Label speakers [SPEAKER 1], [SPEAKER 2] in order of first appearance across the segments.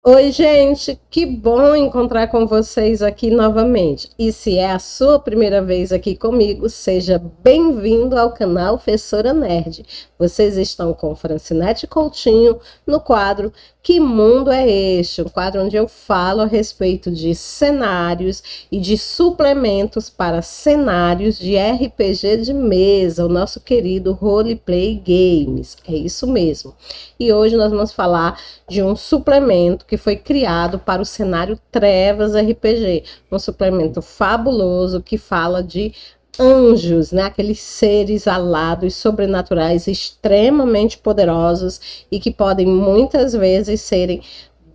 [SPEAKER 1] Oi, gente, que bom encontrar com vocês aqui novamente. E se é a sua primeira vez aqui comigo, seja bem-vindo ao canal Fessora Nerd. Vocês estão com Francinete Coutinho no quadro Que Mundo é Este? Um quadro onde eu falo a respeito de cenários e de suplementos para cenários de RPG de mesa, o nosso querido Roleplay Games. É isso mesmo. E hoje nós vamos falar de um suplemento que foi criado para o cenário Trevas RPG, um suplemento fabuloso que fala de anjos, né? Aqueles seres alados, sobrenaturais, extremamente poderosos e que podem muitas vezes serem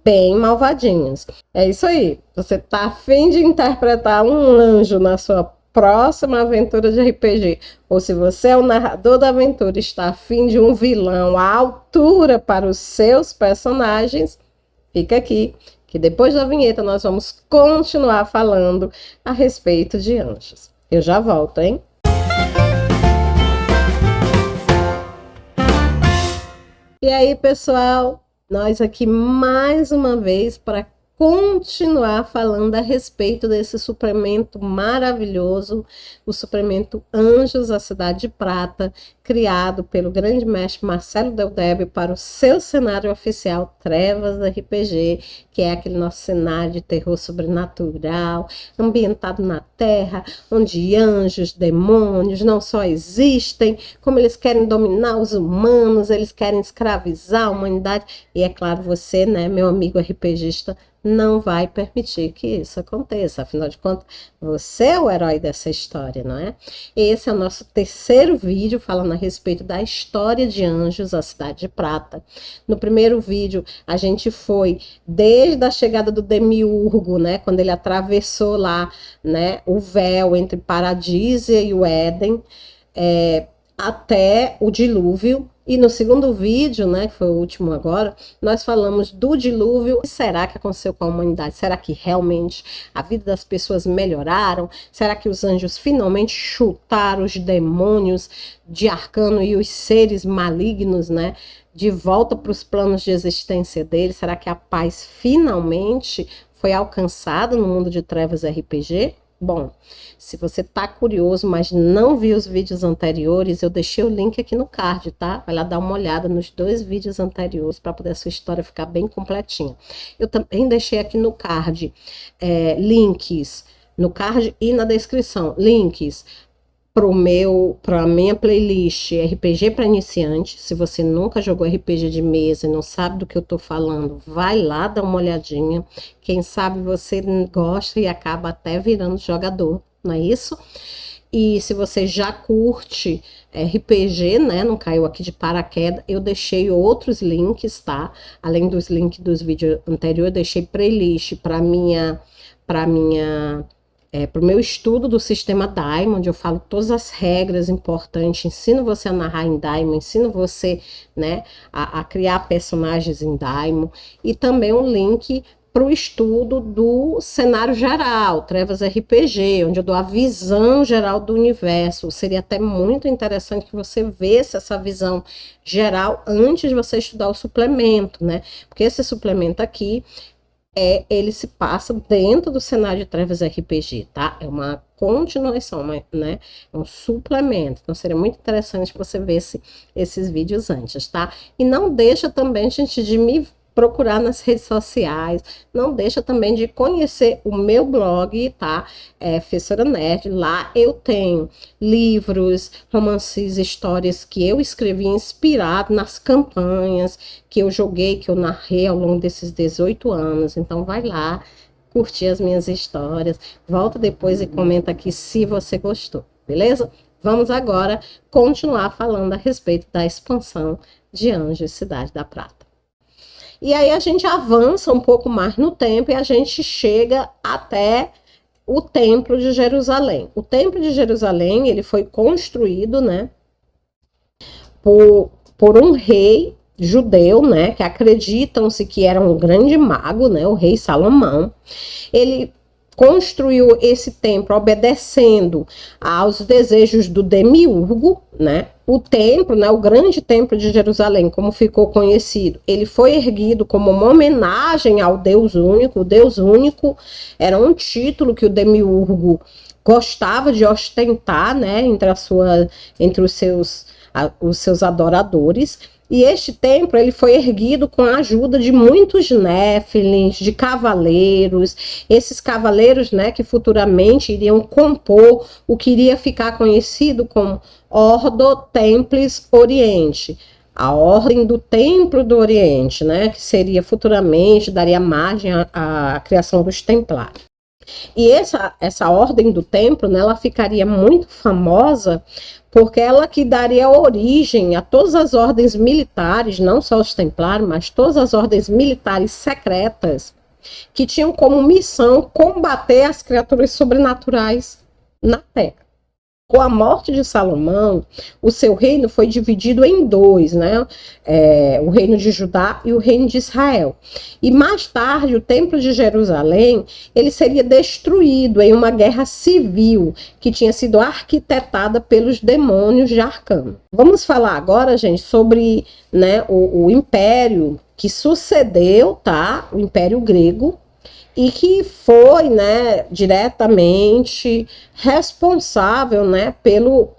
[SPEAKER 1] bem malvadinhos. É isso aí. Você tá a fim de interpretar um anjo na sua próxima aventura de RPG, ou se você é o narrador da aventura e está a fim de um vilão à altura para os seus personagens, fica aqui, que depois da vinheta nós vamos continuar falando a respeito de anjos. Eu já volto, hein? E aí, pessoal, nós aqui mais uma vez para continuar falando a respeito desse suplemento maravilhoso, o suplemento Anjos, a Cidade de Prata, criado pelo grande mestre Marcelo Del Débio para o seu cenário oficial Trevas RPG, que é aquele nosso cenário de terror sobrenatural, ambientado na Terra, onde anjos, demônios não só existem, como eles querem dominar os humanos, eles querem escravizar a humanidade, e é claro, você, né, meu amigo RPGista, não vai permitir que isso aconteça. Afinal de contas, você é o herói dessa história, não é? Esse é o nosso terceiro vídeo falando a respeito da história de Anjos, a Cidade de Prata. No primeiro vídeo, a gente foi desde a chegada do Demiurgo, né? Quando ele atravessou lá, né, o véu entre Paradísia e o Éden, até o dilúvio. E no segundo vídeo, né, que foi o último agora, nós falamos do dilúvio. O que será que aconteceu com a humanidade? Será que realmente a vida das pessoas melhoraram? Será que os anjos finalmente chutaram os demônios de Arcano e os seres malignos, né, de volta para os planos de existência deles? Será que a paz finalmente foi alcançada no mundo de Trevas RPG? Bom, se você tá curioso, mas não viu os vídeos anteriores, eu deixei o link aqui no card, tá? Vai lá dar uma olhada nos 2 vídeos anteriores para poder a sua história ficar bem completinha. Eu também deixei aqui no card links, no card e na descrição, links para minha playlist RPG para iniciante. Se você nunca jogou RPG de mesa e não sabe do que eu tô falando, vai lá dar uma olhadinha. Quem sabe você gosta e acaba até virando jogador, não é isso? E se você já curte RPG, né, não caiu aqui de paraquedas, eu deixei outros links, tá? Além dos links dos vídeos anteriores, eu deixei playlist para para o meu estudo do sistema Daimon, onde eu falo todas as regras importantes, ensino você a narrar em Daimon, ensino você, né, a criar personagens em Daimon, e também um link para o estudo do cenário geral, Trevas RPG, onde eu dou a visão geral do universo. Seria até muito interessante que você visse essa visão geral antes de você estudar o suplemento, né? Porque esse suplemento aqui, ele se passa dentro do cenário de Trevas RPG, tá? É uma continuação, né? É um suplemento. Então, seria muito interessante você ver esses vídeos antes, tá? E não deixa também, gente, de me procurar nas redes sociais, não deixa também de conhecer o meu blog, tá? Fessora Nerd. Lá eu tenho livros, romances, histórias que eu escrevi inspirado nas campanhas que eu joguei, que eu narrei ao longo desses 18 anos. Então vai lá, curtir as minhas histórias, volta depois e comenta aqui se você gostou, beleza? Vamos agora continuar falando a respeito da expansão de Anjos Cidade da Prata. E aí a gente avança um pouco mais no tempo e a gente chega até o Templo de Jerusalém. O Templo de Jerusalém, ele foi construído, né, por um rei judeu, né, que acreditam-se que era um grande mago, né, o rei Salomão. Ele construiu esse templo obedecendo aos desejos do demiurgo, né? O templo, né, o grande templo de Jerusalém, como ficou conhecido, ele foi erguido como uma homenagem ao Deus único. O Deus único era um título que o demiurgo gostava de ostentar, né, entre os seus adoradores. E este templo ele foi erguido com a ajuda de muitos néfilins, de cavaleiros, esses cavaleiros, né, que futuramente iriam compor o que iria ficar conhecido como Ordo Templis Oriente, a Ordem do Templo do Oriente, né, que seria futuramente, daria margem à criação dos Templários. E essa ordem do templo, né, ela ficaria muito famosa porque ela que daria origem a todas as ordens militares, não só os templários, mas todas as ordens militares secretas, que tinham como missão combater as criaturas sobrenaturais na Terra. Com a morte de Salomão, o seu reino foi dividido em dois, né? O reino de Judá e o reino de Israel. E mais tarde, o templo de Jerusalém, ele seria destruído em uma guerra civil que tinha sido arquitetada pelos demônios de Arcano. Vamos falar agora, gente, sobre, né, o império que sucedeu, tá? O Império Grego, e que foi, né, diretamente responsável, né, pelo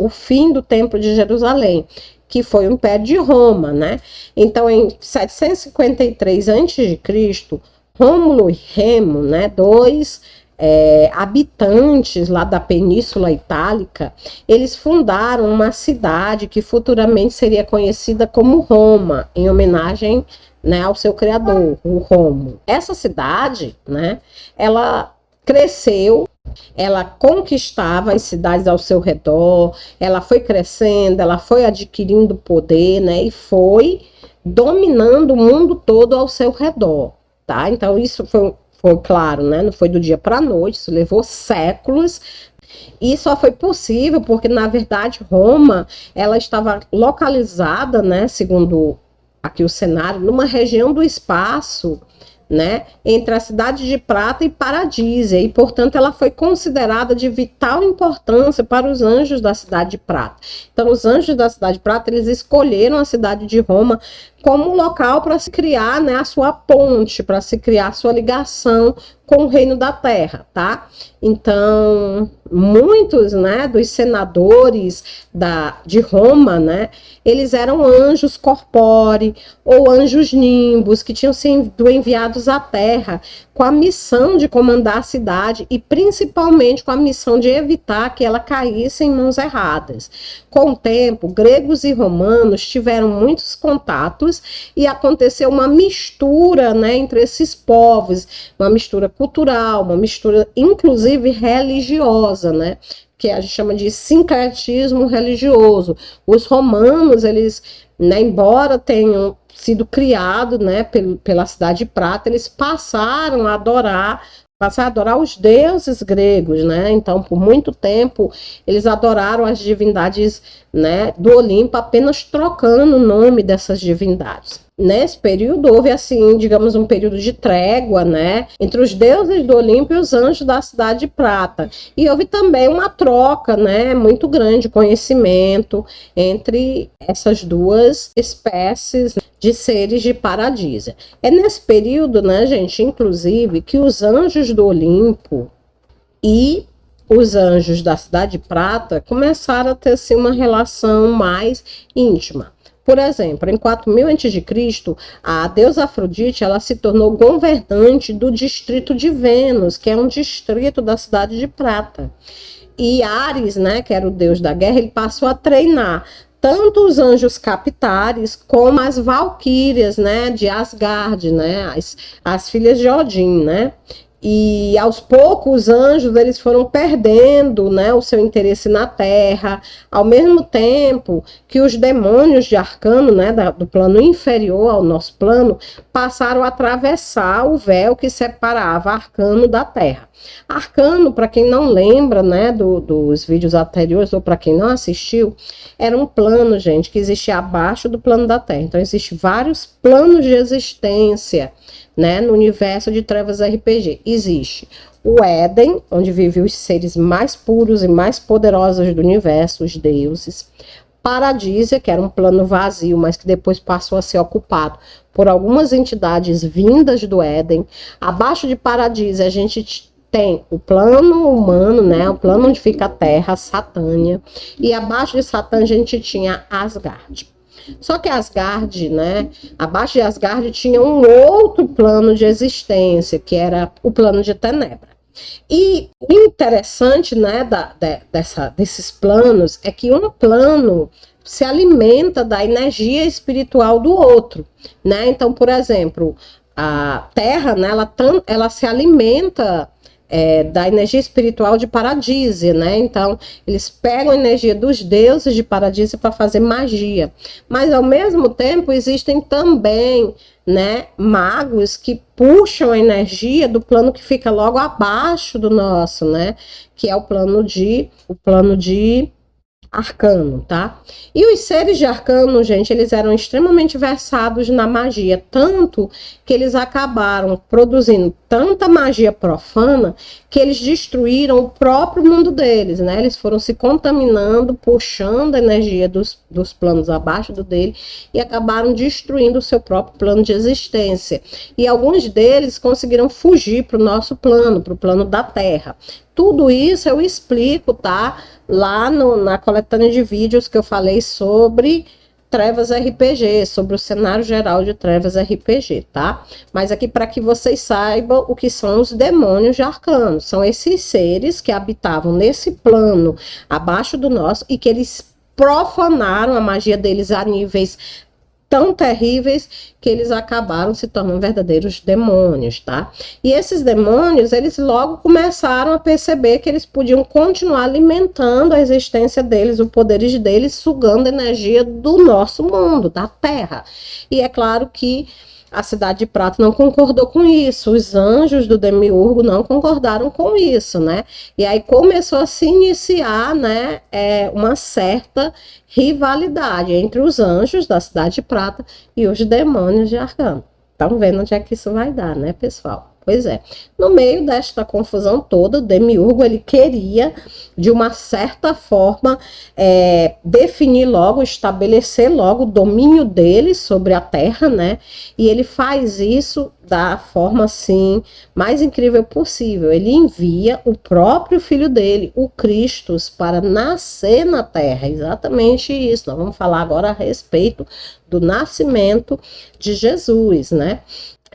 [SPEAKER 1] fim do Templo de Jerusalém, que foi o Império de Roma, né? Então, em 753 a.C., Rômulo e Remo, né, dois habitantes lá da Península Itálica, eles fundaram uma cidade que futuramente seria conhecida como Roma, em homenagem, né, ao seu criador, o Rômulo. Essa cidade, né, ela cresceu, ela conquistava as cidades ao seu redor, ela foi crescendo, ela foi adquirindo poder, né, e foi dominando o mundo todo ao seu redor, tá? Então isso foi claro, né, não foi do dia para a noite, isso levou séculos. E só foi possível porque, na verdade, Roma, ela estava localizada, né, segundo aqui o cenário, numa região do espaço, né, entre a cidade de Prata e Paradísia, e portanto ela foi considerada de vital importância para os anjos da cidade de Prata. Então os anjos da cidade de Prata, eles escolheram a cidade de Roma como local para se criar, né, a sua ponte, para se criar a sua ligação com o reino da terra, tá? Então, muitos, né, dos senadores de Roma, né, eles eram anjos corpóreos ou anjos nimbos que tinham sido enviados à terra com a missão de comandar a cidade e principalmente com a missão de evitar que ela caísse em mãos erradas. Com o tempo, gregos e romanos tiveram muitos contatos e aconteceu uma mistura, né, entre esses povos, uma mistura cultural, uma mistura inclusive religiosa, né, que a gente chama de sincretismo religioso. Os romanos, eles, né, embora tenham sido criados, né, pela cidade de Prata, eles passaram a adorar os deuses gregos, né? Então, por muito tempo, eles adoraram as divindades, né, do Olimpo, apenas trocando o nome dessas divindades. Nesse período, houve, assim, digamos, um período de trégua, né, entre os deuses do Olimpo e os anjos da cidade de Prata. E houve também uma troca, né, muito grande de conhecimento entre essas duas espécies de seres de Paradísia. É nesse período, né, gente, inclusive, que os anjos do Olimpo e os anjos da cidade de Prata começaram a ter, assim, uma relação mais íntima. Por exemplo, em 4000 a.C., a deusa Afrodite, ela se tornou governante do distrito de Vênus, que é um distrito da cidade de Prata. E Ares, né, que era o deus da guerra, ele passou a treinar tanto os anjos capitares como as valquírias, né, de Asgard, né, as filhas de Odin, né. E aos poucos os anjos, eles foram perdendo, né, o seu interesse na terra, ao mesmo tempo que os demônios de Arcano, né, do plano inferior ao nosso plano, passaram a atravessar o véu que separava Arcano da terra. Arcano, para quem não lembra, né, dos vídeos anteriores, ou para quem não assistiu, era um plano, gente, que existia abaixo do plano da terra. Então existem vários planos de existência, né, no universo de Trevas RPG. Existe o Éden, onde viviam os seres mais puros e mais poderosos do universo, os deuses. Paradísia, que era um plano vazio, mas que depois passou a ser ocupado por algumas entidades vindas do Éden. Abaixo de Paradísia, a gente tem o plano humano, né? O plano onde fica a Terra, Satânia. E abaixo de Satã, a gente tinha Asgard. Só que Asgard, né? Abaixo de Asgard tinha um outro plano de existência, que era o plano de Tenebra. E o interessante, né, desses planos é que um plano se alimenta da energia espiritual do outro, né? Então, por exemplo, a Terra, né, ela se alimenta da energia espiritual de Paradísia, né? Então, eles pegam a energia dos deuses de Paradísia para fazer magia. Mas, ao mesmo tempo, existem também, né, magos que puxam a energia do plano que fica logo abaixo do nosso, né? Que é o plano de Arcano, tá? E os seres de Arcano, gente, eles eram extremamente versados na magia, tanto que eles acabaram produzindo tanta magia profana que eles destruíram o próprio mundo deles, né? Eles foram se contaminando, puxando a energia dos planos abaixo do dele e acabaram destruindo o seu próprio plano de existência. E alguns deles conseguiram fugir para o nosso plano, para o plano da Terra. Tudo isso eu explico, tá? Lá na coletânea de vídeos que eu falei sobre Trevas RPG, sobre o cenário geral de Trevas RPG, tá? Mas aqui para que vocês saibam o que são os demônios de Arcano. São esses seres que habitavam nesse plano abaixo do nosso e que eles profanaram a magia deles a níveis tão terríveis que eles acabaram se tornando verdadeiros demônios, tá? E esses demônios, eles logo começaram a perceber que eles podiam continuar alimentando a existência deles, os poderes deles, sugando energia do nosso mundo, da Terra. E é claro que a Cidade de Prata não concordou com isso, os anjos do Demiurgo não concordaram com isso, né? E aí começou a se iniciar, né, uma certa rivalidade entre os anjos da Cidade de Prata e os demônios de Arcano. Estão vendo onde é que isso vai dar, né, pessoal? Pois é, no meio desta confusão toda, o Demiurgo, ele queria, de uma certa forma, definir logo, estabelecer logo o domínio dele sobre a Terra, né? E ele faz isso da forma, assim, mais incrível possível. Ele envia o próprio filho dele, o Christus, para nascer na Terra. Exatamente isso. Nós vamos falar agora a respeito do nascimento de Jesus, né?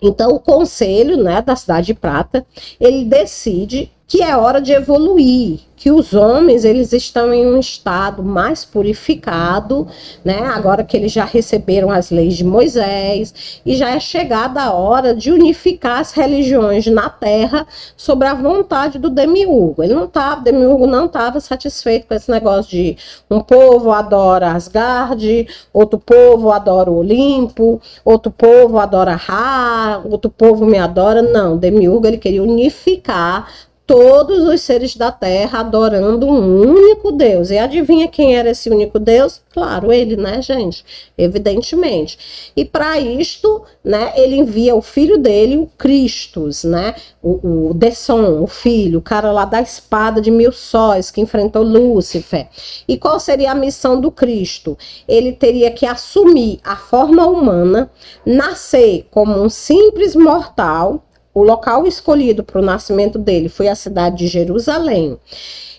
[SPEAKER 1] Então, o conselho, né, da Cidade de Prata, ele decide que é hora de evoluir, que os homens, eles estão em um estado mais purificado, né, agora que eles já receberam as leis de Moisés, e já é chegada a hora de unificar as religiões na Terra sobre a vontade do Demiurgo. Demiurgo não estava satisfeito com esse negócio de um povo adora Asgard, outro povo adora o Olimpo, outro povo adora Ra, outro povo me adora. Não, Demiurgo, ele queria unificar todos os seres da Terra adorando um único Deus. E adivinha quem era esse único Deus? Claro, ele, né, gente? Evidentemente. E para isto, né, ele envia o filho dele, o Christus, né? O Desson, o filho, o cara lá da espada de 1000 sóis, que enfrentou Lúcifer. E qual seria a missão do Cristo? Ele teria que assumir a forma humana, nascer como um simples mortal. O local escolhido para o nascimento dele foi a cidade de Jerusalém.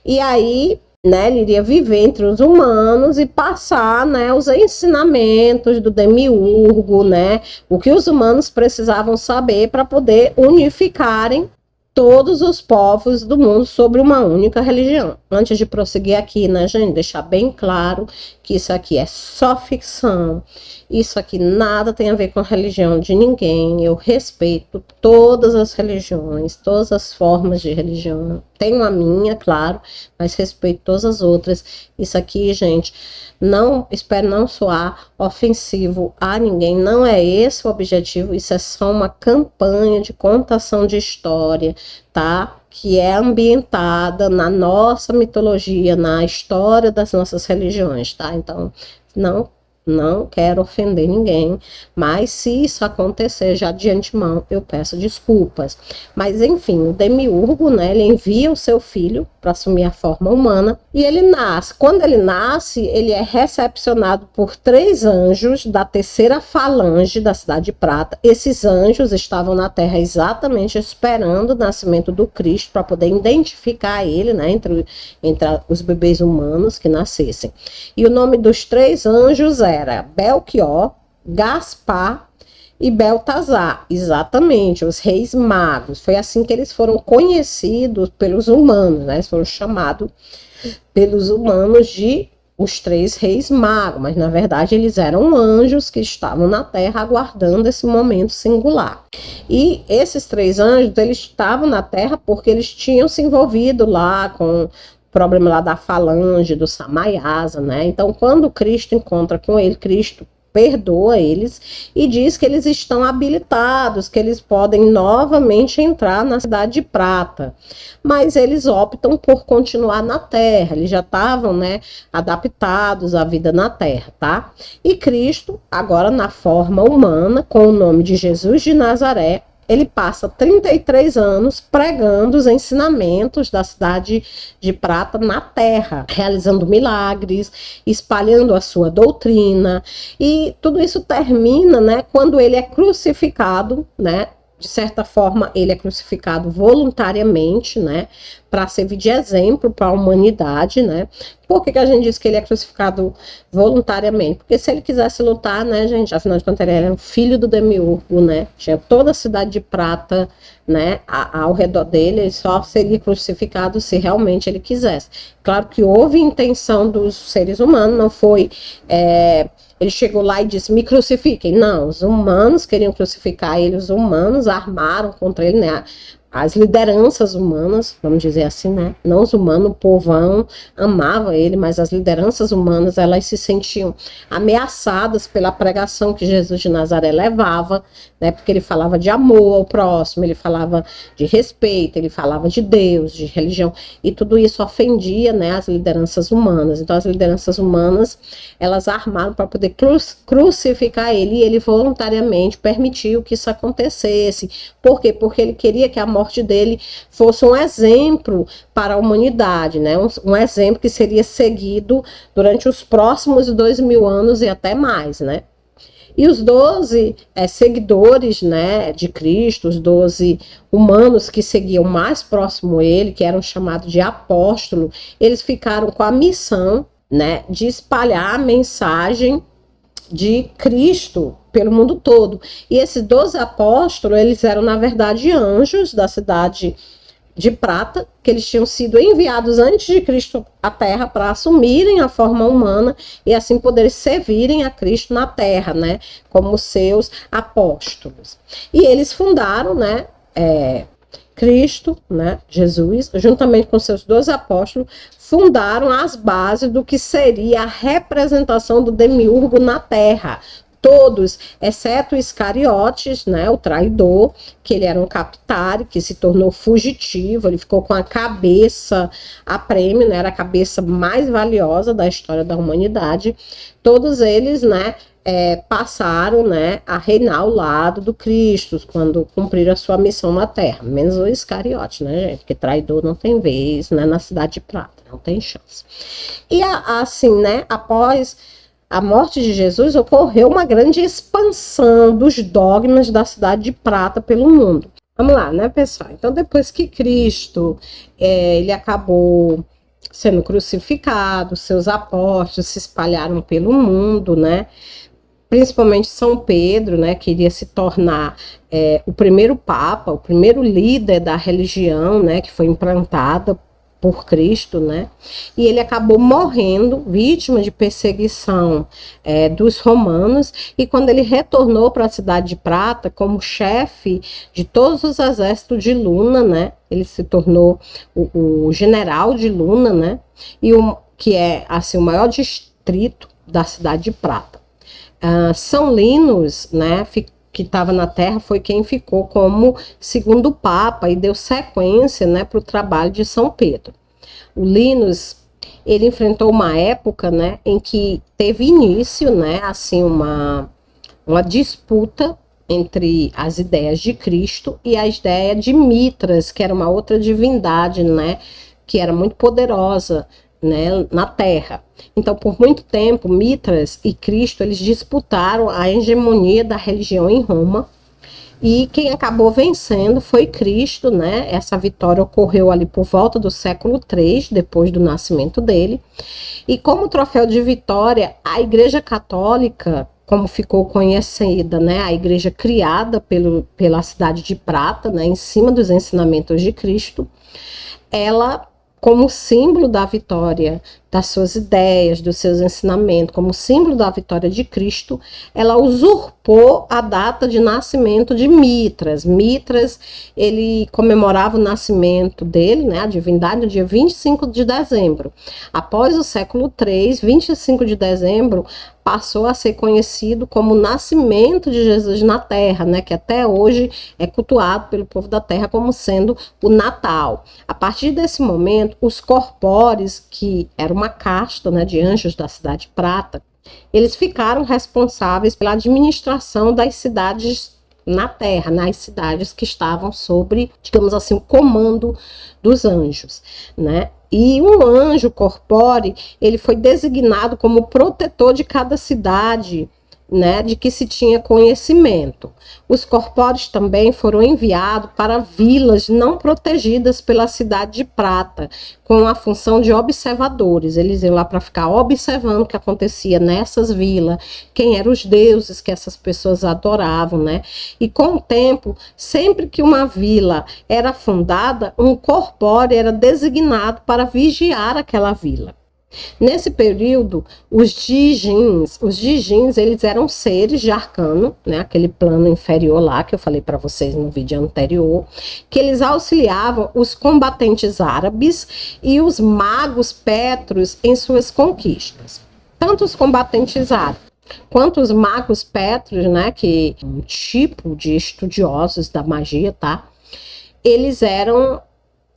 [SPEAKER 1] E aí, né, ele iria viver entre os humanos e passar, né, os ensinamentos do Demiurgo, né, o que os humanos precisavam saber para poder unificarem todos os povos do mundo sobre uma única religião. Antes de prosseguir aqui, né, gente, deixar bem claro que isso aqui é só ficção, isso aqui nada tem a ver com a religião de ninguém. Eu respeito todas as religiões, todas as formas de religião. Tenho a minha, claro, mas respeito todas as outras. Isso aqui, gente, não, espero não soar ofensivo a ninguém, não é esse o objetivo, isso é só uma campanha de contação de história, tá? Que é ambientada na nossa mitologia, na história das nossas religiões, tá? Então, não não quero ofender ninguém, mas se isso acontecer já de antemão, eu peço desculpas. Mas enfim, o demiurgo, né, ele envia o seu filho para assumir a forma humana e ele nasce. Quando ele nasce, ele é recepcionado por 3 anjos da terceira falange da Cidade de Prata. Esses anjos estavam na Terra exatamente esperando o nascimento do Cristo para poder identificar ele, né, entre os bebês humanos que nascessem. E o nome dos 3 anjos era Belchior, Gaspar e Beltazar, exatamente, os reis magos. Foi assim que eles foram conhecidos pelos humanos, né? Eles foram chamados pelos humanos de os 3 reis magos, mas na verdade eles eram anjos que estavam na terra aguardando esse momento singular. E esses 3 anjos, eles estavam na terra porque eles tinham se envolvido lá com problema lá da falange, do Samayasa, né? Então, quando Cristo encontra com ele, Cristo perdoa eles e diz que eles estão habilitados, que eles podem novamente entrar na Cidade de Prata. Mas eles optam por continuar na Terra, eles já estavam, né, adaptados à vida na Terra, tá? E Cristo, agora na forma humana, com o nome de Jesus de Nazaré, ele passa 33 anos pregando os ensinamentos da Cidade de Prata na terra, realizando milagres, espalhando a sua doutrina, e tudo isso termina, né, quando ele é crucificado, né? De certa forma, ele é crucificado voluntariamente, né, para servir de exemplo para a humanidade, né? Por que a gente diz que ele é crucificado voluntariamente? Porque se ele quisesse lutar, né, gente, afinal de contas, ele era um filho do demiurgo, né? Tinha toda a Cidade de Prata, né, ao redor dele, ele só seria crucificado se realmente ele quisesse. Claro que houve intenção dos seres humanos, não foi... ele chegou lá e disse, me crucifiquem. Não, os humanos queriam crucificar ele, os humanos armaram contra ele, né? As lideranças humanas, vamos dizer assim, né? Não os humanos, o povão amava ele, mas as lideranças humanas, elas se sentiam ameaçadas pela pregação que Jesus de Nazaré levava, né? Porque ele falava de amor ao próximo, ele falava de respeito, ele falava de Deus, de religião, e tudo isso ofendia, né, as lideranças humanas. Então, as lideranças humanas, elas armaram para poder crucificar ele, e ele voluntariamente permitiu que isso acontecesse. Por quê? Porque ele queria que a morte dele fosse um exemplo para a humanidade, né? Um exemplo que seria seguido durante os próximos 2000 anos e até mais, né? E os 12 seguidores, né, de Cristo, os 12 humanos que seguiam mais próximo a ele, que eram chamados de apóstolos, eles ficaram com a missão, né, de espalhar a mensagem de Cristo pelo mundo todo. E esses 12 apóstolos, eles eram, na verdade, anjos da Cidade de Prata, que eles tinham sido enviados antes de Cristo à Terra para assumirem a forma humana e assim poderem servirem a Cristo na Terra, né, como seus apóstolos. E eles fundaram, né, Cristo, né, Jesus, juntamente com seus 12 apóstolos, fundaram as bases do que seria a representação do demiurgo na Terra. Todos, exceto Iscariotes, né, o traidor, que ele era um capitare, que se tornou fugitivo, ele ficou com a cabeça a prêmio, né, era a cabeça mais valiosa da história da humanidade. Todos eles, né, passaram, né, a reinar ao lado do Cristo, quando cumpriram a sua missão na Terra, menos o Iscariote, né, gente, porque traidor não tem vez, né, na Cidade de Prata, não tem chance. E assim, né, após a morte de Jesus, ocorreu uma grande expansão dos dogmas da Cidade de Prata pelo mundo. Vamos lá, né, pessoal? Então, depois que Cristo, ele acabou sendo crucificado, seus apóstolos se espalharam pelo mundo, né? Principalmente São Pedro, né, queria se tornar o primeiro papa, o primeiro líder da religião, né, que foi implantada por Cristo, né? E ele acabou morrendo, vítima de perseguição dos romanos, e quando ele retornou para a Cidade de Prata como chefe de todos os exércitos de Luna, né? Ele se tornou o general de Luna, né? E que é assim o maior distrito da Cidade de Prata. São Linus, né, que estava na Terra, foi quem ficou como segundo Papa e deu sequência, né, para o trabalho de São Pedro. O Linus ele enfrentou uma época, né, em que teve início, né, assim, uma disputa entre as ideias de Cristo e a ideia de Mitras, que era uma outra divindade, né, que era muito poderosa, né, na Terra. Então, por muito tempo, Mitras e Cristo, eles disputaram a hegemonia da religião em Roma, e quem acabou vencendo foi Cristo, né? Essa vitória ocorreu ali por volta do século III, depois do nascimento dele. E como troféu de vitória, a Igreja Católica, como ficou conhecida, né? A igreja criada pela cidade de Prata, né? Em cima dos ensinamentos de Cristo, ela, como símbolo da vitória das suas ideias, dos seus ensinamentos, como símbolo da vitória de Cristo, ela usurpou a data de nascimento de Mitras. Mitras, ele comemorava o nascimento dele, né, a divindade, no dia 25 de dezembro. Após o século III, 25 de dezembro, passou a ser conhecido como o nascimento de Jesus na Terra, né, que até hoje é cultuado pelo povo da Terra como sendo o Natal. A partir desse momento, os corpóreos, que era uma casta, né, de anjos da cidade prata, eles ficaram responsáveis pela administração das cidades na Terra, nas cidades que estavam sobre, digamos assim, o comando dos anjos, né? E um anjo corpóreo, ele foi designado como protetor de cada cidade, né, de que se tinha conhecimento. Os corpóreos também foram enviados para vilas não protegidas pela cidade de Prata, com a função de observadores. Eles iam lá para ficar observando o que acontecia nessas vilas, quem eram os deuses que essas pessoas adoravam, né? E com o tempo, sempre que uma vila era fundada, um corpóreo era designado para vigiar aquela vila. Nesse período, os Dijins, eles eram seres de arcano, né, aquele plano inferior lá que eu falei para vocês no vídeo anterior, que eles auxiliavam os combatentes árabes e os magos pétreos em suas conquistas. Tanto os combatentes árabes quanto os magos pétreos, né, que é um tipo de estudiosos da magia, tá? Eles eram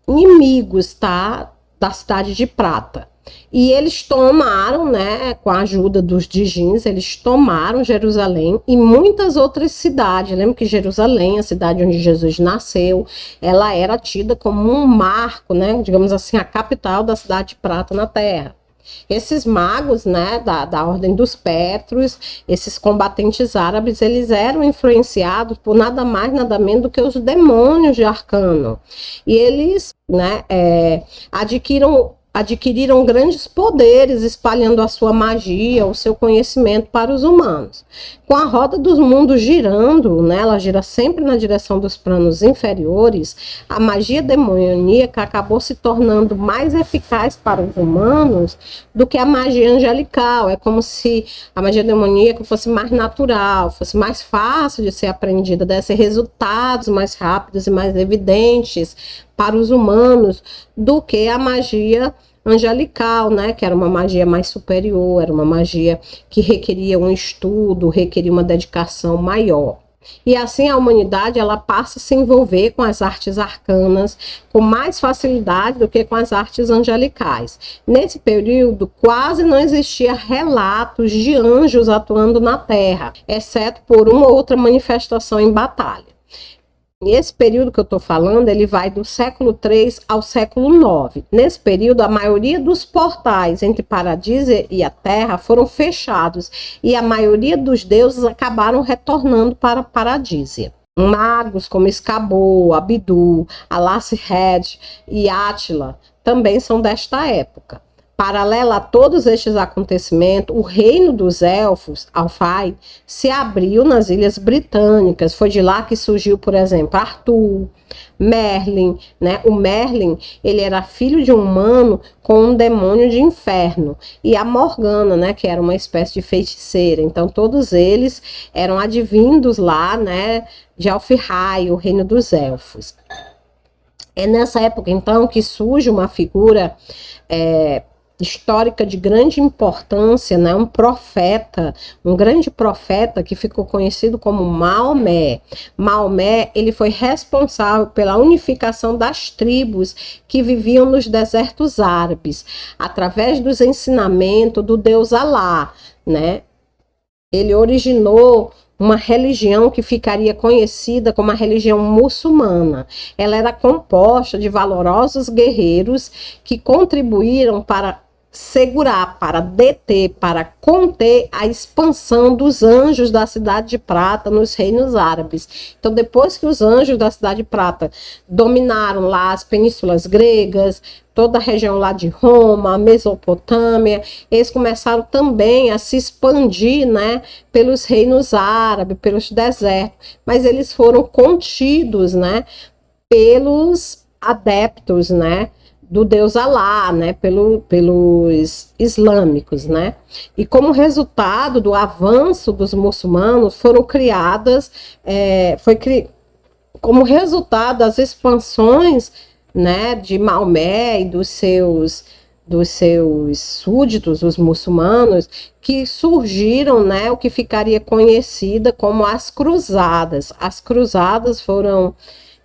[SPEAKER 1] inimigos, tá, da cidade de Prata. E eles tomaram, né, com a ajuda dos Dijins, eles tomaram Jerusalém e muitas outras cidades. Lembra que Jerusalém, a cidade onde Jesus nasceu, ela era tida como um marco, né, digamos assim, a capital da cidade de Prata na Terra. Esses magos, né, da ordem dos Pétruos, esses combatentes árabes, eles eram influenciados por nada mais, nada menos do que os demônios de Arcano. E eles, né, adquiriram grandes poderes, espalhando a sua magia, o seu conhecimento para os humanos. Com a roda dos mundos girando, né, ela gira sempre na direção dos planos inferiores, a magia demoníaca acabou se tornando mais eficaz para os humanos do que a magia angelical. É como se a magia demoníaca fosse mais natural, fosse mais fácil de ser aprendida, desse resultados mais rápidos e mais evidentes para os humanos do que a magia angelical, né, que era uma magia mais superior, era uma magia que requeria um estudo, requeria uma dedicação maior. E assim a humanidade, ela passa a se envolver com as artes arcanas com mais facilidade do que com as artes angelicais. Nesse período, quase não existia relatos de anjos atuando na Terra, exceto por uma ou outra manifestação em batalha. Esse período que eu estou falando, ele vai do século III ao século IX. Nesse período, a maioria dos portais entre Paradise e a Terra foram fechados e a maioria dos deuses acabaram retornando para Paradise. Magos como Escabô, Abidu, Alashed e Átila também são desta época. Paralela a todos estes acontecimentos, o reino dos elfos, Alfai, se abriu nas Ilhas Britânicas. Foi de lá que surgiu, por exemplo, Arthur, Merlin, né? O Merlin, ele era filho de um humano com um demônio de inferno. E a Morgana, né, que era uma espécie de feiticeira. Então, todos eles eram advindos lá, né, de Alfhai, o reino dos elfos. É nessa época, então, que surge uma figura histórica de grande importância, né? Um grande profeta que ficou conhecido como Maomé. Maomé, ele foi responsável pela unificação das tribos que viviam nos desertos árabes, através dos ensinamentos do Deus Alá, né? Ele originou uma religião que ficaria conhecida como a religião muçulmana. Ela era composta de valorosos guerreiros que contribuíram para segurar, para deter, para conter a expansão dos anjos da Cidade de Prata nos reinos árabes. Então, depois que os anjos da Cidade de Prata dominaram lá as penínsulas gregas, toda a região lá de Roma, a Mesopotâmia, eles começaram também a se expandir, né, pelos reinos árabes, pelos desertos, mas eles foram contidos, né, pelos adeptos, né, do Deus Alá, né, pelos islâmicos, né, e como resultado do avanço dos muçulmanos foram criadas, como resultado das expansões, né, de Maomé e dos seus súditos, os muçulmanos, que surgiram, né, o que ficaria conhecida como as cruzadas. As cruzadas foram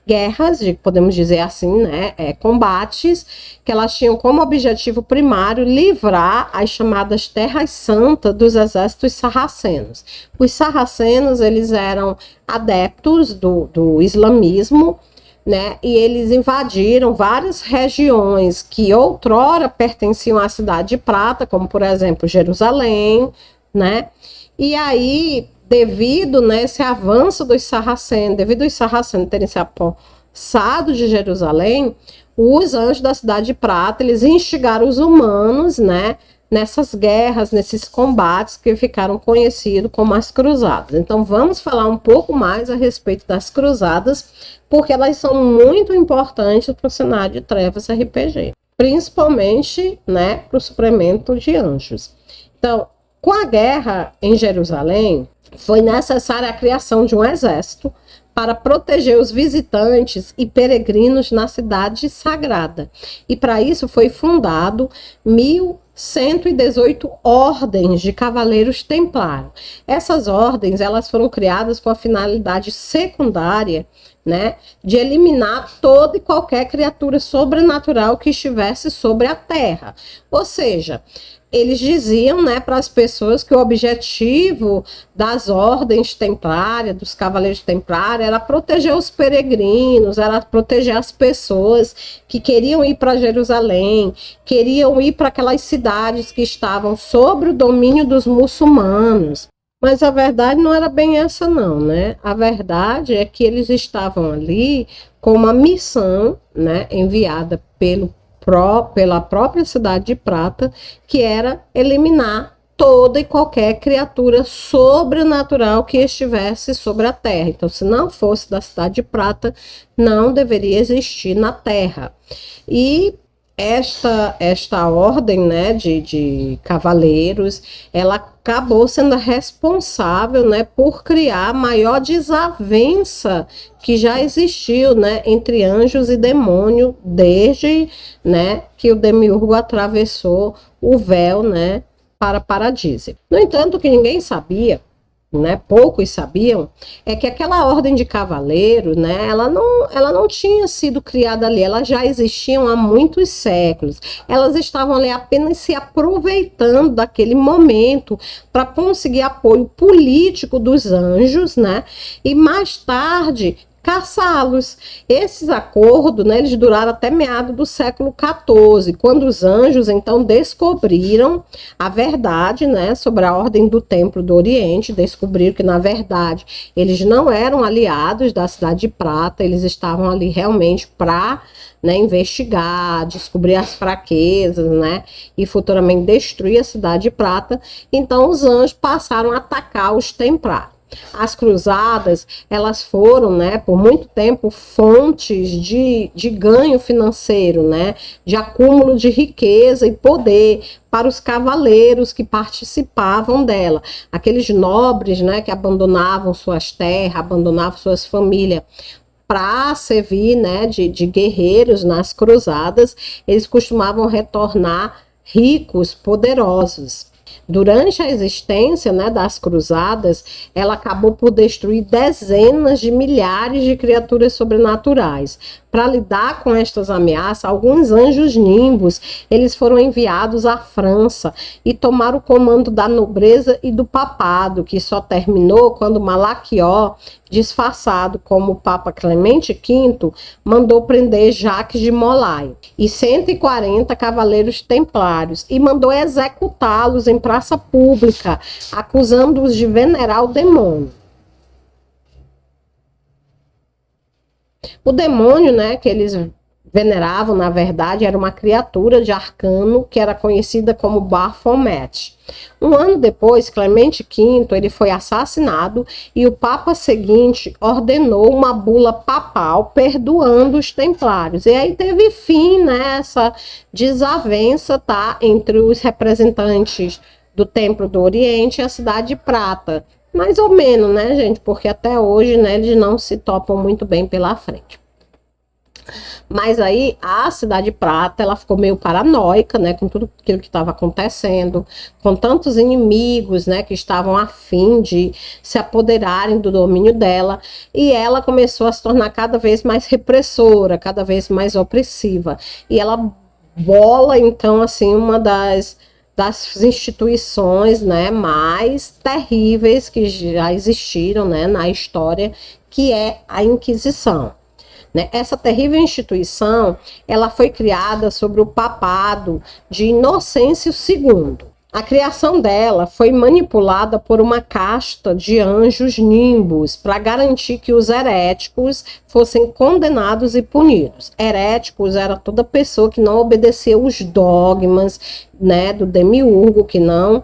[SPEAKER 1] guerras, podemos dizer assim, né, combates, que elas tinham como objetivo primário livrar as chamadas terras santas dos exércitos sarracenos. Os sarracenos, eles eram adeptos do islamismo, né, e eles invadiram várias regiões que outrora pertenciam à Cidade de Prata, como por exemplo Jerusalém, né, e aí devido nesse avanço dos sarracenos, devido os sarracenos terem se apossado de Jerusalém, os anjos da Cidade de Prata, eles instigaram os humanos, né, nessas guerras, nesses combates que ficaram conhecidos como as cruzadas. Então vamos falar um pouco mais a respeito das cruzadas, porque elas são muito importantes para o cenário de Trevas RPG, principalmente, né, para o suplemento de anjos. Então, com a guerra em Jerusalém, foi necessária a criação de um exército para proteger os visitantes e peregrinos na cidade sagrada. E para isso foi fundado 1118 ordens de cavaleiros templários. Essas ordens, elas foram criadas com a finalidade secundária, né, de eliminar toda e qualquer criatura sobrenatural que estivesse sobre a terra. Ou seja, eles diziam, né, para as pessoas que o objetivo das ordens templárias, dos cavaleiros templários, era proteger os peregrinos, era proteger as pessoas que queriam ir para Jerusalém, queriam ir para aquelas cidades que estavam sob o domínio dos muçulmanos. Mas a verdade não era bem essa não, né? A verdade é que eles estavam ali com uma missão, né, enviada pela própria Cidade de Prata, que era eliminar toda e qualquer criatura sobrenatural que estivesse sobre a terra. Então, se não fosse da Cidade de Prata, não deveria existir na terra. E esta ordem, né, de cavaleiros, ela acabou sendo responsável, né, por criar a maior desavença que já existiu, né, entre anjos e demônio desde, né, que o demiurgo atravessou o véu, né, para Paradise. No entanto, o que ninguém sabia, né, poucos sabiam, é que aquela ordem de cavaleiros, né, ela não tinha sido criada ali, elas já existiam há muitos séculos. Elas estavam ali apenas se aproveitando daquele momento para conseguir apoio político dos anjos, né, e mais tarde caçá-los. Esses acordos, né, eles duraram até meados do século XIV, quando os anjos então descobriram a verdade, né, sobre a ordem do Templo do Oriente, descobriram que na verdade eles não eram aliados da Cidade de Prata, eles estavam ali realmente para, né, investigar, descobrir as fraquezas, né, e futuramente destruir a Cidade de Prata. Então os anjos passaram a atacar os templários. As cruzadas, elas foram, né, por muito tempo, fontes de ganho financeiro, né, de acúmulo de riqueza e poder para os cavaleiros que participavam dela. Aqueles nobres, né, que abandonavam suas terras, abandonavam suas famílias para servir, né, de guerreiros nas cruzadas, eles costumavam retornar ricos, poderosos. Durante a existência, né, das cruzadas, ela acabou por destruir dezenas de milhares de criaturas sobrenaturais. Para lidar com estas ameaças, alguns anjos nimbos, eles foram enviados à França e tomaram o comando da nobreza e do papado, que só terminou quando Malaquió, disfarçado como o Papa Clemente V, mandou prender Jacques de Molay e 140 cavaleiros templários e mandou executá-los em praça pública, acusando-os de venerar o demônio. O demônio, né, que eles veneravam, na verdade, era uma criatura de arcano que era conhecida como Baphomet. Um ano depois, Clemente V, ele foi assassinado e o Papa seguinte ordenou uma bula papal perdoando os templários. E aí teve fim, né, essa desavença, tá, entre os representantes do Templo do Oriente e a Cidade de Prata. Mais ou menos, né, gente? Porque até hoje, né, eles não se topam muito bem pela frente. Mas aí a Cidade de Prata, ela ficou meio paranoica, né, com tudo aquilo que estava acontecendo, com tantos inimigos, né, que estavam a fim de se apoderarem do domínio dela, e ela começou a se tornar cada vez mais repressora, cada vez mais opressiva. E ela bola, então, assim, uma das instituições, né, mais terríveis que já existiram, né, na história, que é a Inquisição. Né? Essa terrível instituição, ela foi criada sobre o papado de Inocêncio II. A criação dela foi manipulada por uma casta de anjos nimbos para garantir que os heréticos fossem condenados e punidos. Heréticos era toda pessoa que não obedecia os dogmas, né, do demiurgo, que não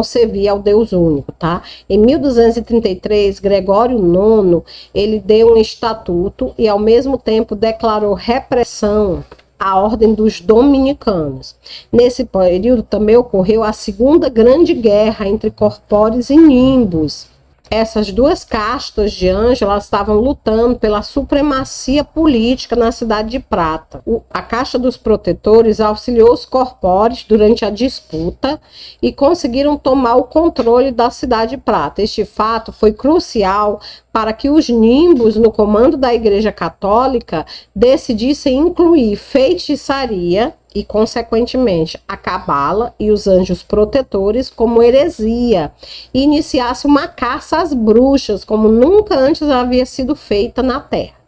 [SPEAKER 1] servia ao Deus único, tá? Em 1233, Gregório IX, ele deu um estatuto e ao mesmo tempo declarou repressão a ordem dos dominicanos. Nesse período também ocorreu a Segunda Grande Guerra entre corpóreos e nimbos. Essas duas castas de anjos, elas estavam lutando pela supremacia política na Cidade de Prata. A casta dos protetores auxiliou os corpóreos durante a disputa e conseguiram tomar o controle da Cidade de Prata. Este fato foi crucial para que os nimbos, no comando da Igreja Católica, decidissem incluir feitiçaria e, consequentemente, a cabala e os anjos protetores como heresia, e iniciasse uma caça às bruxas, como nunca antes havia sido feita na Terra.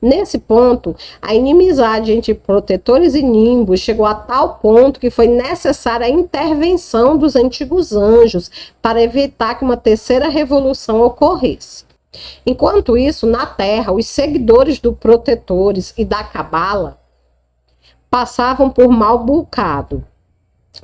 [SPEAKER 1] Nesse ponto, a inimizade entre protetores e nimbos chegou a tal ponto que foi necessária a intervenção dos antigos anjos para evitar que uma terceira revolução ocorresse. Enquanto isso, na Terra, os seguidores dos protetores e da cabala passavam por mau bocado.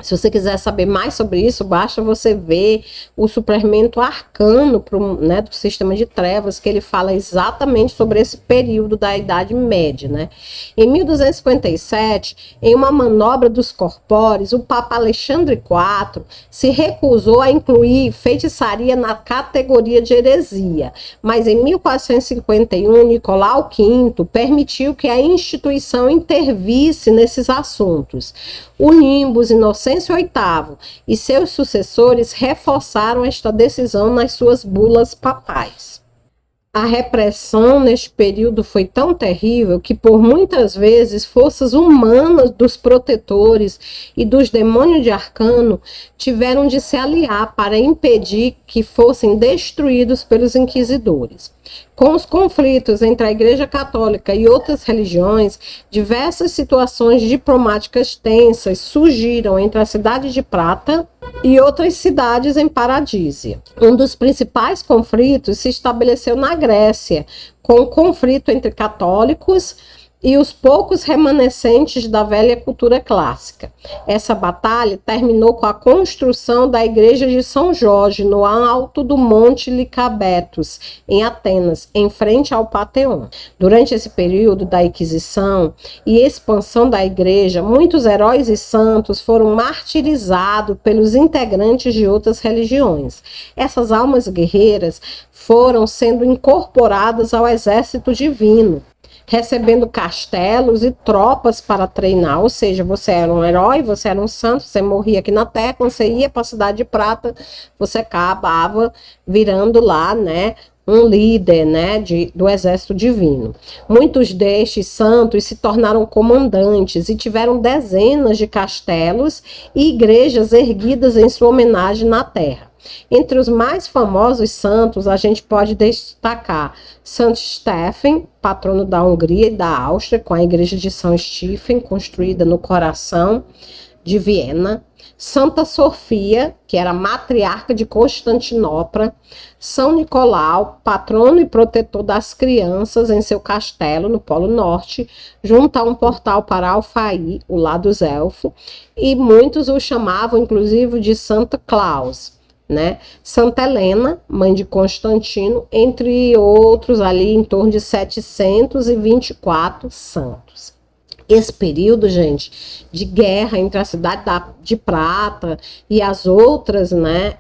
[SPEAKER 1] Se você quiser saber mais sobre isso, basta você ver o suplemento arcano né, do Sistema de Trevas, que ele fala exatamente sobre esse período da Idade Média. Né? Em 1257, em uma manobra dos corpóreos, o Papa Alexandre IV se recusou a incluir feitiçaria na categoria de heresia, mas em 1451, Nicolau V permitiu que a instituição intervisse nesses assuntos. O Nimbus Inocêncio VIII e seus sucessores reforçaram esta decisão nas suas bulas papais. A repressão neste período foi tão terrível que por muitas vezes forças humanas dos protetores e dos demônios de arcano tiveram de se aliar para impedir que fossem destruídos pelos inquisidores. Com os conflitos entre a Igreja Católica e outras religiões, diversas situações diplomáticas tensas surgiram entre a Cidade de Prata e outras cidades em Paradísia. Um dos principais conflitos se estabeleceu na Grécia, com o conflito entre católicos e os poucos remanescentes da velha cultura clássica. Essa batalha terminou com a construção da igreja de São Jorge, no alto do Monte Licabetus, em Atenas, em frente ao Panteão. Durante esse período da Inquisição e expansão da igreja, muitos heróis e santos foram martirizados pelos integrantes de outras religiões. Essas almas guerreiras foram sendo incorporadas ao exército divino, recebendo castelos e tropas para treinar. Ou seja, você era um herói, você era um santo, você morria aqui na Terra, quando você ia para a Cidade de Prata, você acabava virando lá, né, um líder, né, do exército divino. Muitos destes santos se tornaram comandantes e tiveram dezenas de castelos e igrejas erguidas em sua homenagem na Terra. Entre os mais famosos santos, a gente pode destacar Santo Stephen, patrono da Hungria e da Áustria, com a igreja de São Stephen, construída no coração de Viena. Santa Sofia, que era matriarca de Constantinopla. São Nicolau, patrono e protetor das crianças em seu castelo no Polo Norte, junto a um portal para Alfaí, o lar dos elfos, e muitos o chamavam inclusive de Santa Claus. Né? Santa Helena, mãe de Constantino, entre outros ali em torno de 724 santos. Esse período, gente, de guerra entre a cidade de Prata e as outras, né,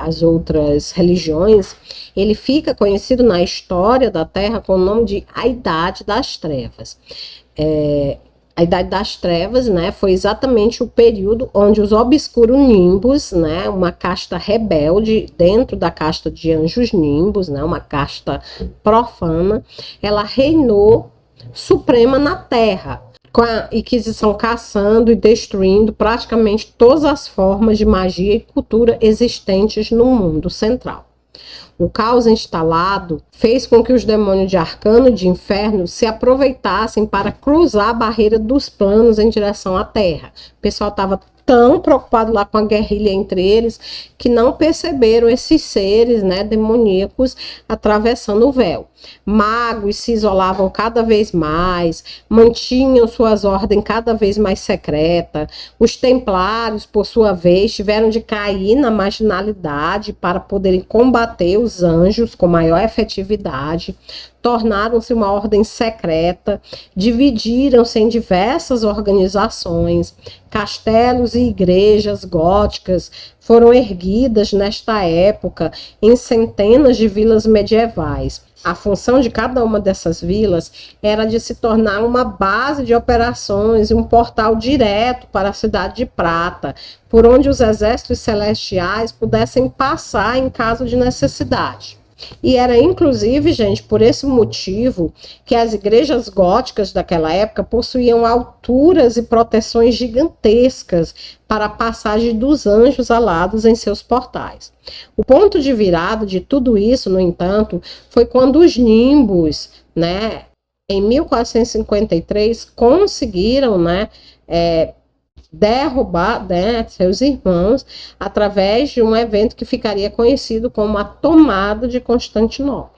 [SPEAKER 1] as outras religiões, ele fica conhecido na história da Terra com o nome de A Idade das Trevas. A Idade das Trevas, né, foi exatamente o período onde os obscuro-nimbos, né, uma casta rebelde dentro da casta de anjos-nimbos, né, uma casta profana, ela reinou suprema na Terra, com a Inquisição caçando e destruindo praticamente todas as formas de magia e cultura existentes no mundo central. O caos instalado fez com que os demônios de arcano e de inferno se aproveitassem para cruzar a barreira dos planos em direção à Terra. O pessoal estava tão preocupado lá com a guerrilha entre eles que não perceberam esses seres, né, demoníacos atravessando o véu. Magos se isolavam cada vez mais, mantinham suas ordens cada vez mais secretas. Os templários, por sua vez, tiveram de cair na marginalidade para poderem combater os anjos com maior efetividade. Tornaram-se uma ordem secreta, dividiram-se em diversas organizações, castelos e igrejas góticas foram erguidas nesta época em centenas de vilas medievais. A função de cada uma dessas vilas era de se tornar uma base de operações e um portal direto para a Cidade de Prata, por onde os exércitos celestiais pudessem passar em caso de necessidade. E era inclusive, gente, por esse motivo que as igrejas góticas daquela época possuíam alturas e proteções gigantescas para a passagem dos anjos alados em seus portais. O ponto de virada de tudo isso, no entanto, foi quando os nimbos, né, em 1453, conseguiram, né, derrubar, né, seus irmãos através de um evento que ficaria conhecido como a tomada de Constantinopla.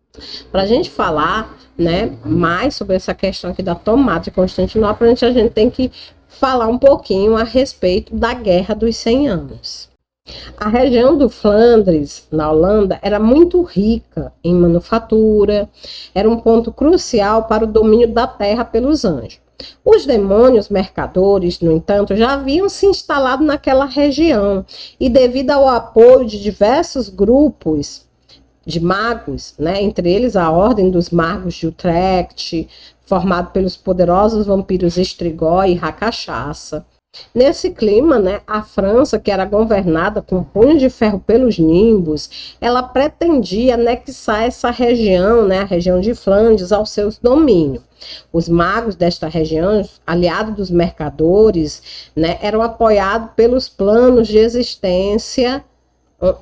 [SPEAKER 1] Para a gente falar, né, mais sobre essa questão aqui da tomada de Constantinopla, a gente tem que falar um pouquinho a respeito da Guerra dos 100 Anos. A região do Flandres, na Holanda, era muito rica em manufatura, era um ponto crucial para o domínio da terra pelos anjos. Os demônios mercadores, no entanto, já haviam se instalado naquela região e devido ao apoio de diversos grupos de magos, né, entre eles a Ordem dos Magos de Utrecht, formado pelos poderosos vampiros Estrigó e Racachaça. Nesse clima, né, a França, que era governada com punho de ferro pelos nimbos, ela pretendia anexar essa região, né, a região de Flandres, ao seu domínio. Os magos desta região, aliados dos mercadores, né, eram apoiados pelos planos de existência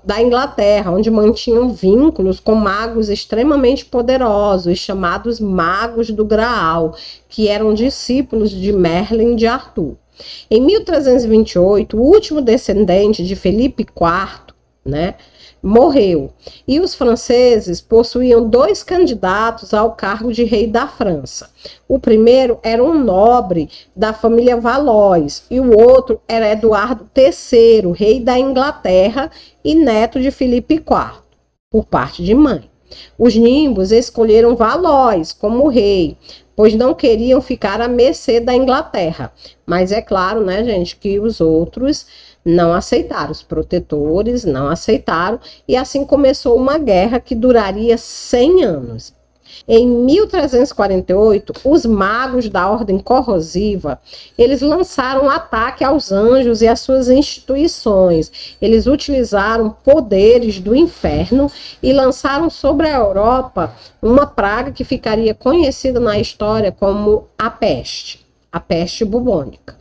[SPEAKER 1] da Inglaterra, onde mantinham vínculos com magos extremamente poderosos, chamados magos do Graal, que eram discípulos de Merlin de Arthur. Em 1328, o último descendente de Felipe IV, né, morreu, e os franceses possuíam 2 candidatos ao cargo de rei da França. O primeiro era um nobre da família Valois, e o outro era Eduardo III, rei da Inglaterra e neto de Felipe IV, por parte de mãe. Os nimbos escolheram Valois como rei, pois não queriam ficar à mercê da Inglaterra. Mas é claro, né, gente, que os outros não aceitaram, os protetores não aceitaram, e assim começou uma guerra que duraria 100 anos. Em 1348, os magos da Ordem Corrosiva, eles lançaram um ataque aos anjos e às suas instituições. Eles utilizaram poderes do inferno e lançaram sobre a Europa uma praga que ficaria conhecida na história como a peste bubônica.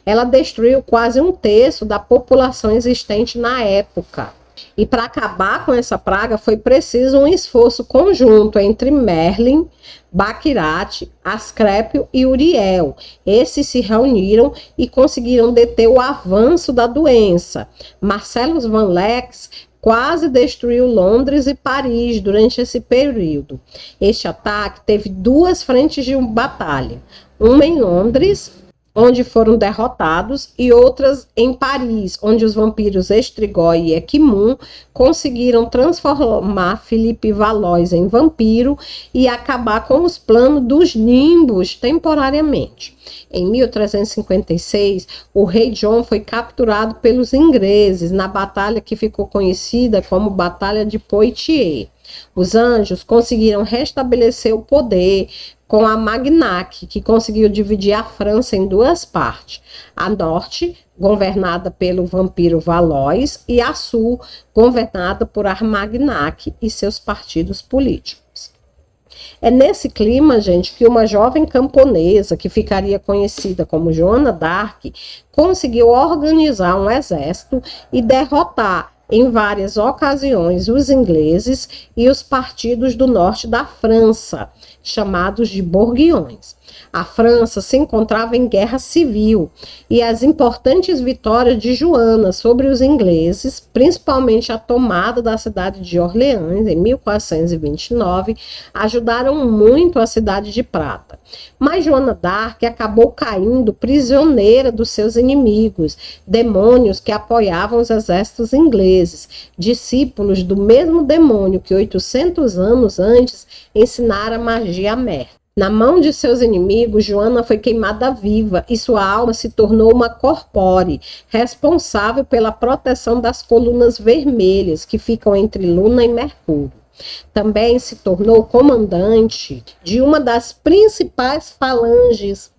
[SPEAKER 1] Ela destruiu quase um terço da população existente na época. E para acabar com essa praga foi preciso um esforço conjunto entre Merlin, Baccarat, Asclépio e Uriel. Esses se reuniram e conseguiram deter o avanço da doença. Marcellus Van Lex quase destruiu Londres e Paris durante esse período. Este ataque teve duas frentes de batalha, uma em Londres, onde foram derrotados, e outras em Paris, onde os vampiros Estrigoi e Equimun conseguiram transformar Felipe Valois em vampiro e acabar com os planos dos Nimbos temporariamente. Em 1356, o rei John foi capturado pelos ingleses na batalha que ficou conhecida como Batalha de Poitiers. Os anjos conseguiram restabelecer o poder com a Magnac, que conseguiu dividir a França em duas partes. A norte, governada pelo vampiro Valois, e a sul, governada por Armagnac e seus partidos políticos. É nesse clima, gente, que uma jovem camponesa, que ficaria conhecida como Joana d'Arc, conseguiu organizar um exército e derrotar em várias ocasiões os ingleses e os partidos do norte da França, chamados de Borguiões. A França se encontrava em guerra civil e as importantes vitórias de Joana sobre os ingleses, principalmente a tomada da cidade de Orleans em 1429, ajudaram muito a cidade de Prata. Mas Joana d'Arc acabou caindo prisioneira dos seus inimigos, demônios que apoiavam os exércitos ingleses, discípulos do mesmo demônio que 800 anos antes ensinara magia a Merlin. Na mão de seus inimigos, Joana foi queimada viva e sua alma se tornou uma corpore, responsável pela proteção das colunas vermelhas que ficam entre Luna e Mercúrio. Também se tornou comandante de uma das principais falanges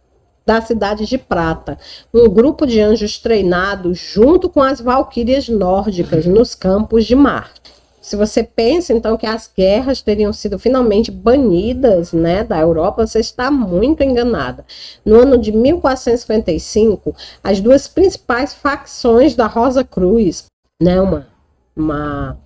[SPEAKER 1] da cidade de Prata, um grupo de anjos treinados junto com as valquírias nórdicas nos campos de Marte. Se você pensa, então, que as guerras teriam sido finalmente banidas, né, da Europa, você está muito enganada. No ano de 1455, as duas principais facções da Rosa Cruz, né, uma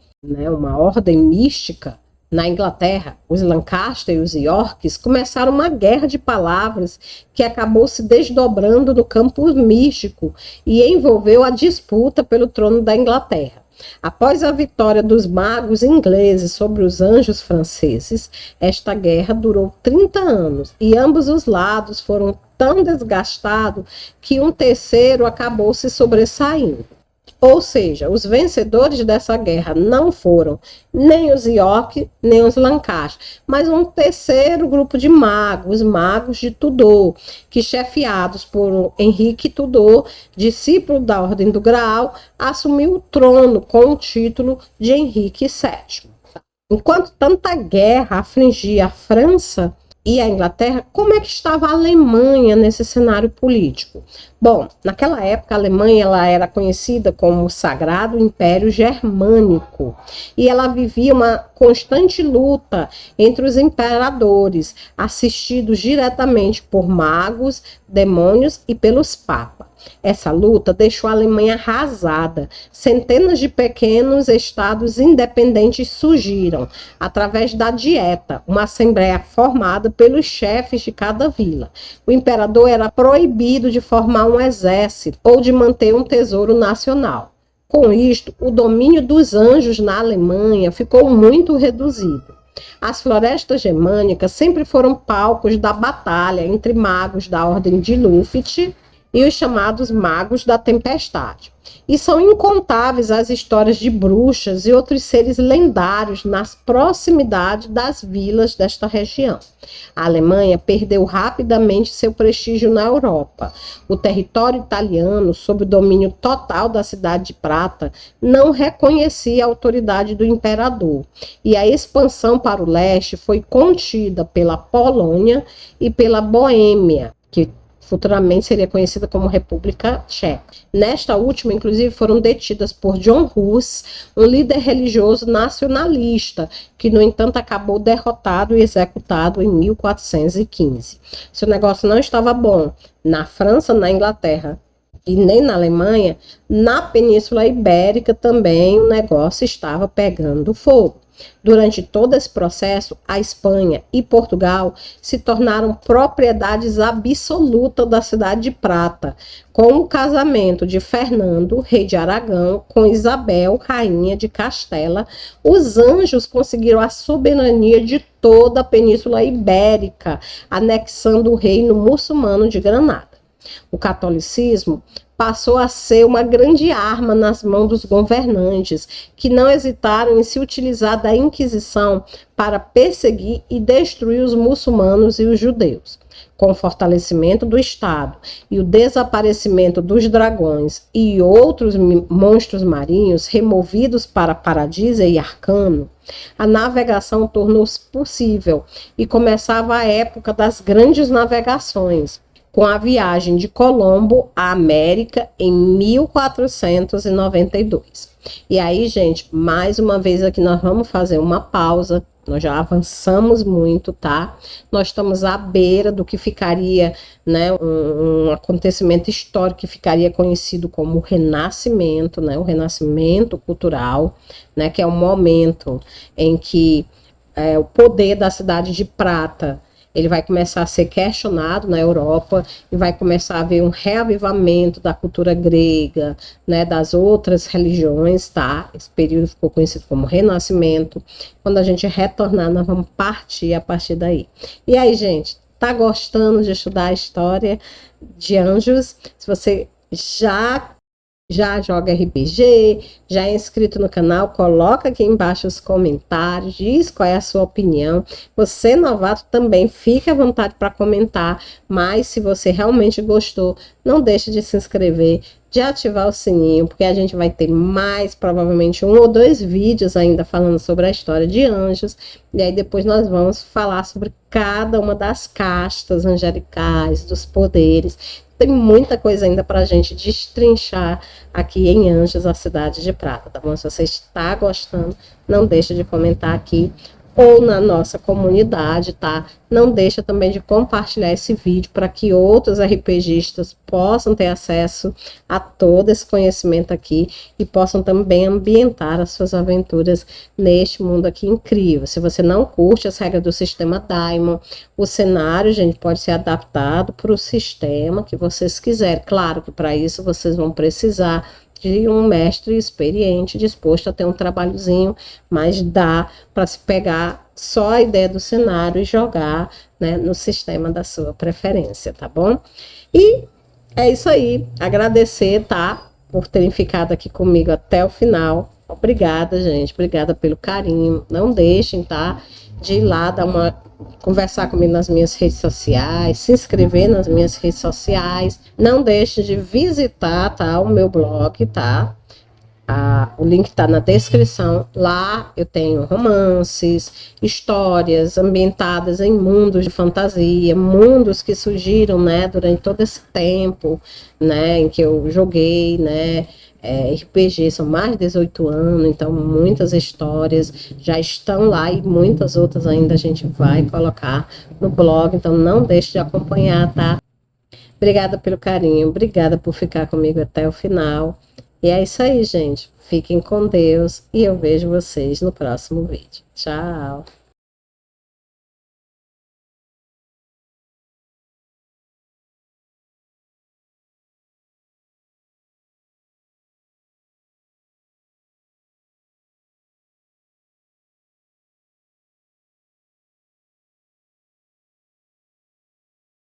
[SPEAKER 1] ordem mística na Inglaterra, os Lancaster e os Yorks, começaram uma guerra de palavras que acabou se desdobrando no campo místico e envolveu a disputa pelo trono da Inglaterra. Após a vitória dos magos ingleses sobre os anjos franceses, esta guerra durou 30 anos e ambos os lados foram tão desgastados que um terceiro acabou se sobressaindo. Ou seja, os vencedores dessa guerra não foram nem os York, nem os Lancaster, mas um terceiro grupo de magos, os magos de Tudor, que chefiados por Henrique Tudor, discípulo da Ordem do Graal, assumiu o trono com o título de Henrique VII. Enquanto tanta guerra afligia a França e a Inglaterra, como é que estava a Alemanha nesse cenário político? Bom, naquela época a Alemanha ela era conhecida como o Sagrado Império Germânico e ela vivia uma constante luta entre os imperadores, assistidos diretamente por magos, demônios e pelos papas. Essa luta deixou a Alemanha arrasada. Centenas de pequenos estados independentes surgiram, através da Dieta, uma assembleia formada pelos chefes de cada vila. O imperador era proibido de formar um exército ou de manter um tesouro nacional. Com isto, o domínio dos anjos na Alemanha ficou muito reduzido. As florestas germânicas sempre foram palcos da batalha entre magos da Ordem de Luft e os chamados magos da tempestade. E são incontáveis as histórias de bruxas e outros seres lendários nas proximidades das vilas desta região. A Alemanha perdeu rapidamente seu prestígio na Europa. O território italiano, sob o domínio total da Cidade de Prata, não reconhecia a autoridade do imperador, e a expansão para o leste foi contida pela Polônia e pela Boêmia, que futuramente seria conhecida como República Tcheca. Nesta última, inclusive, foram detidas por John Hus, um líder religioso nacionalista, que, no entanto, acabou derrotado e executado em 1415. Se o negócio não estava bom na França, na Inglaterra e nem na Alemanha, na Península Ibérica também o negócio estava pegando fogo. Durante todo esse processo, a Espanha e Portugal se tornaram propriedades absolutas da Cidade de Prata, com o casamento de Fernando, rei de Aragão, com Isabel, rainha de Castela. Os anjos conseguiram a soberania de toda a Península Ibérica, anexando o reino muçulmano de Granada. O catolicismo passou a ser uma grande arma nas mãos dos governantes, que não hesitaram em se utilizar da Inquisição para perseguir e destruir os muçulmanos e os judeus. Com o fortalecimento do Estado e o desaparecimento dos dragões e outros monstros marinhos removidos para Paradise e Arcano, a navegação tornou-se possível e começava a época das grandes navegações, com a viagem de Colombo à América em 1492. E aí, gente, mais uma vez aqui nós vamos fazer uma pausa. Nós já avançamos muito, tá? Nós estamos à beira do que ficaria, né, um acontecimento histórico que ficaria conhecido como o Renascimento, né, o Renascimento cultural, né, que é o momento em que o poder da Cidade de Prata ele vai começar a ser questionado na Europa e vai começar a haver um reavivamento da cultura grega, né, das outras religiões, tá? Esse período ficou conhecido como Renascimento. Quando a gente retornar, nós vamos partir a partir daí. E aí, gente, tá gostando de estudar a história de anjos? Se você já joga RPG, já é inscrito no canal, coloca aqui embaixo os comentários, diz qual é a sua opinião. Você, novato, também fique à vontade para comentar, mas se você realmente gostou, não deixe de se inscrever, de ativar o sininho, porque a gente vai ter mais, provavelmente 1 ou 2 vídeos ainda falando sobre a história de anjos, e aí depois nós vamos falar sobre cada uma das castas angelicais, dos poderes. Tem muita coisa ainda para a gente destrinchar aqui em Anjos, a Cidade de Prata, tá bom? Se você está gostando, não deixe de comentar aqui ou na nossa comunidade, tá? Não deixa também de compartilhar esse vídeo para que outros RPGistas possam ter acesso a todo esse conhecimento aqui e possam também ambientar as suas aventuras neste mundo aqui incrível. Se você não curte as regras do sistema Daimon, o cenário, gente, pode ser adaptado para o sistema que vocês quiserem. Claro que para isso vocês vão precisar de um mestre experiente, disposto a ter um trabalhozinho, mas dá para se pegar só a ideia do cenário e jogar, né, no sistema da sua preferência, tá bom? E é isso aí, agradecer, tá, por terem ficado aqui comigo até o final. Obrigada, gente, obrigada pelo carinho. Não deixem, tá, de ir lá conversar comigo nas minhas redes sociais, se inscrever nas minhas redes sociais. Não deixe de visitar, tá, o meu blog, tá? O link está na descrição. Lá eu tenho romances, histórias ambientadas em mundos de fantasia, mundos que surgiram, né, durante todo esse tempo, né, em que eu joguei, né, RPG, são mais de 18 anos, então muitas histórias já estão lá e muitas outras ainda a gente vai colocar no blog, então não deixe de acompanhar, tá? Obrigada pelo carinho, obrigada por ficar comigo até o final. E é isso aí, gente. Fiquem com Deus e eu vejo vocês no próximo vídeo. Tchau!